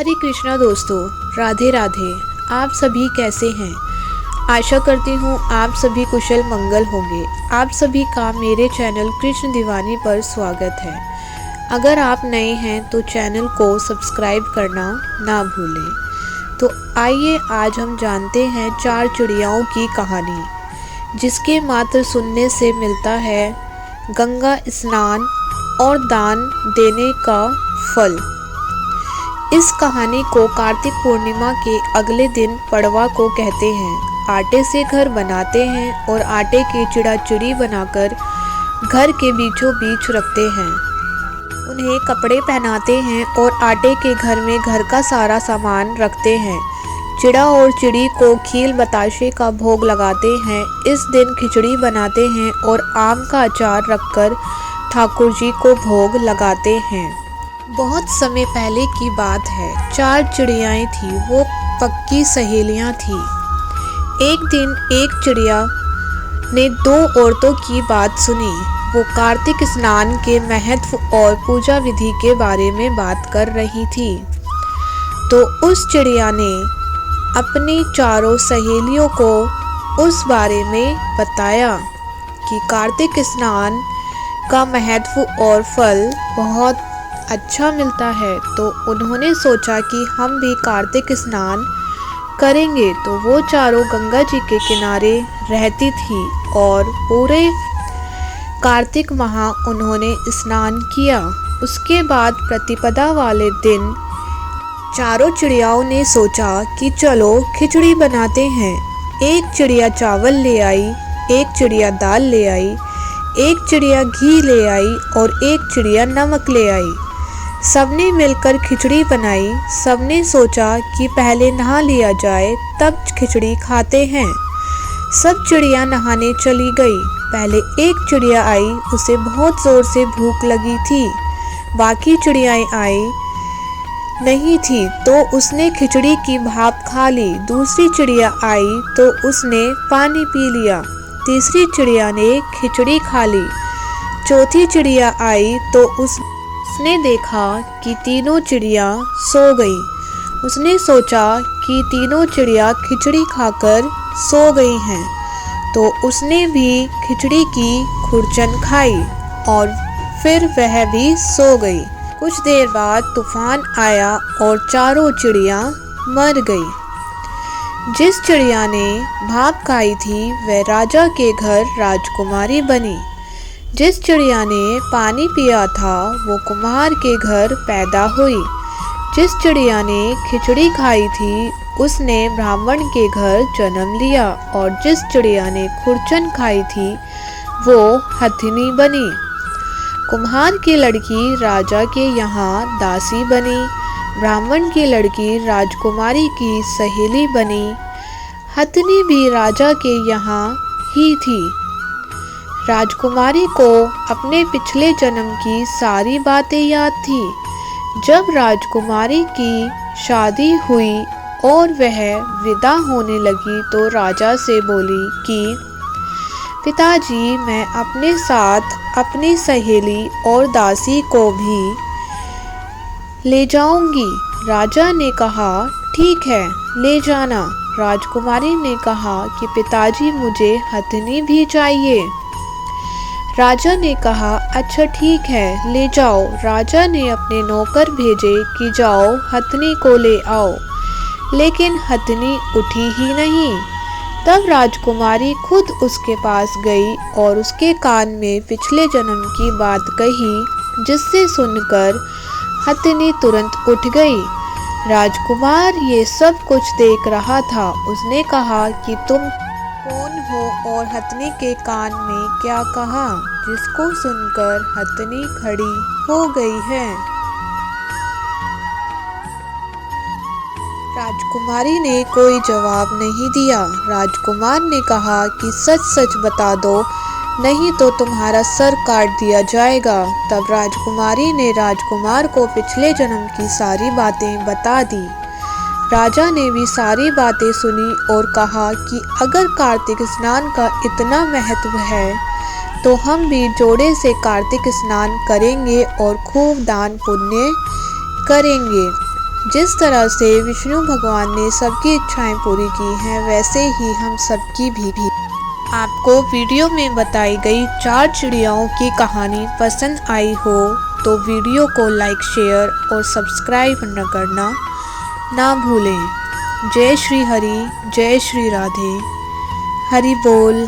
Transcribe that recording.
हरे कृष्णा दोस्तों, राधे राधे। आप सभी कैसे हैं? आशा करती हूँ आप सभी कुशल मंगल होंगे। आप सभी का मेरे चैनल कृष्ण दीवानी पर स्वागत है। अगर आप नए हैं तो चैनल को सब्सक्राइब करना ना भूलें। तो आइए आज हम जानते हैं 4 चिड़ियाओं की कहानी, जिसके मात्र सुनने से मिलता है गंगा स्नान और दान देने का फल। इस कहानी को कार्तिक पूर्णिमा के अगले दिन पड़वा को कहते हैं। आटे से घर बनाते हैं और आटे की चिड़ाचिड़ी बनाकर घर के बीचों बीच रखते हैं। उन्हें कपड़े पहनाते हैं और आटे के घर में घर का सारा सामान रखते हैं। चिड़ा और चिड़ी को खील बताशे का भोग लगाते हैं। इस दिन खिचड़ी बनाते हैं और आम का अचार रखकर ठाकुर जी को भोग लगाते हैं। बहुत समय पहले की बात है। 4 चिड़ियाएँ थी, वो पक्की सहेलियाँ थी। एक दिन एक चिड़िया ने 2 औरतों की बात सुनी। वो कार्तिक स्नान के महत्व और पूजा विधि के बारे में बात कर रही थी। तो उस चिड़िया ने अपनी चारों सहेलियों को उस बारे में बताया कि कार्तिक स्नान का महत्व और फल बहुत अच्छा मिलता है। तो उन्होंने सोचा कि हम भी कार्तिक स्नान करेंगे। तो वो चारों गंगा जी के किनारे रहती थी और पूरे कार्तिक माह उन्होंने स्नान किया। उसके बाद प्रतिपदा वाले दिन चारों चिड़ियाओं ने सोचा कि चलो खिचड़ी बनाते हैं। एक चिड़िया चावल ले आई, एक चिड़िया दाल ले आई, एक चिड़िया घी ले आई और एक चिड़िया नमक ले आई। सबने मिलकर खिचड़ी बनाई। सबने सोचा कि पहले नहा लिया जाए, तब खिचड़ी खाते हैं। सब चिड़िया नहाने चली गई। पहले एक चिड़िया आई, उसे बहुत ज़ोर से भूख लगी थी। बाकी चिड़ियाएँ आई नहीं थी तो उसने खिचड़ी की भाप खा ली। दूसरी चिड़िया आई तो उसने पानी पी लिया। तीसरी चिड़िया ने खिचड़ी खा ली। चौथी चिड़िया आई तो उसने देखा कि तीनों चिड़िया सो गई। उसने सोचा कि तीनों चिड़िया खिचड़ी खाकर सो गई हैं, तो उसने भी खिचड़ी की खुरचन खाई और फिर वह भी सो गई। कुछ देर बाद तूफान आया और चारों चिड़िया मर गई। जिस चिड़िया ने भाप खाई थी वह राजा के घर राजकुमारी बनी। जिस चिड़िया ने पानी पिया था वो कुम्हार के घर पैदा हुई। जिस चिड़िया ने खिचड़ी खाई थी उसने ब्राह्मण के घर जन्म लिया और जिस चिड़िया ने खुरचन खाई थी वो हथिनी बनी। कुम्हार की लड़की राजा के यहाँ दासी बनी। ब्राह्मण की लड़की राजकुमारी की सहेली बनी। हथिनी भी राजा के यहाँ ही थी। राजकुमारी को अपने पिछले जन्म की सारी बातें याद थी। जब राजकुमारी की शादी हुई और वह विदा होने लगी तो राजा से बोली कि पिताजी, मैं अपने साथ अपनी सहेली और दासी को भी ले जाऊंगी। राजा ने कहा ठीक है, ले जाना। राजकुमारी ने कहा कि पिताजी, मुझे हथिनी भी चाहिए। राजा ने कहा अच्छा ठीक है, ले जाओ। राजा ने अपने नौकर भेजे कि जाओ हथिनी को ले आओ, लेकिन हथिनी उठी ही नहीं। तब राजकुमारी खुद उसके पास गई और उसके कान में पिछले जन्म की बात कही, जिससे सुनकर हथिनी तुरंत उठ गई। राजकुमार ये सब कुछ देख रहा था। उसने कहा कि तुम कौन हो और हथिनी के कान में क्या कहा, जिसको सुनकर हथिनी खड़ी हो गई है। राजकुमारी ने कोई जवाब नहीं दिया। राजकुमार ने कहा कि सच सच बता दो, नहीं तो तुम्हारा सर काट दिया जाएगा। तब राजकुमारी ने राजकुमार को पिछले जन्म की सारी बातें बता दी। राजा ने भी सारी बातें सुनी और कहा कि अगर कार्तिक स्नान का इतना महत्व है तो हम भी जोड़े से कार्तिक स्नान करेंगे और खूब दान पुण्य करेंगे। जिस तरह से विष्णु भगवान ने सबकी इच्छाएं पूरी की हैं, वैसे ही हम सबकी भी। आपको वीडियो में बताई गई 4 चिड़ियाओं की कहानी पसंद आई हो तो वीडियो को लाइक, शेयर और सब्सक्राइब करना ना भूलें। जय श्री हरि, जय श्री राधे, हरि बोल।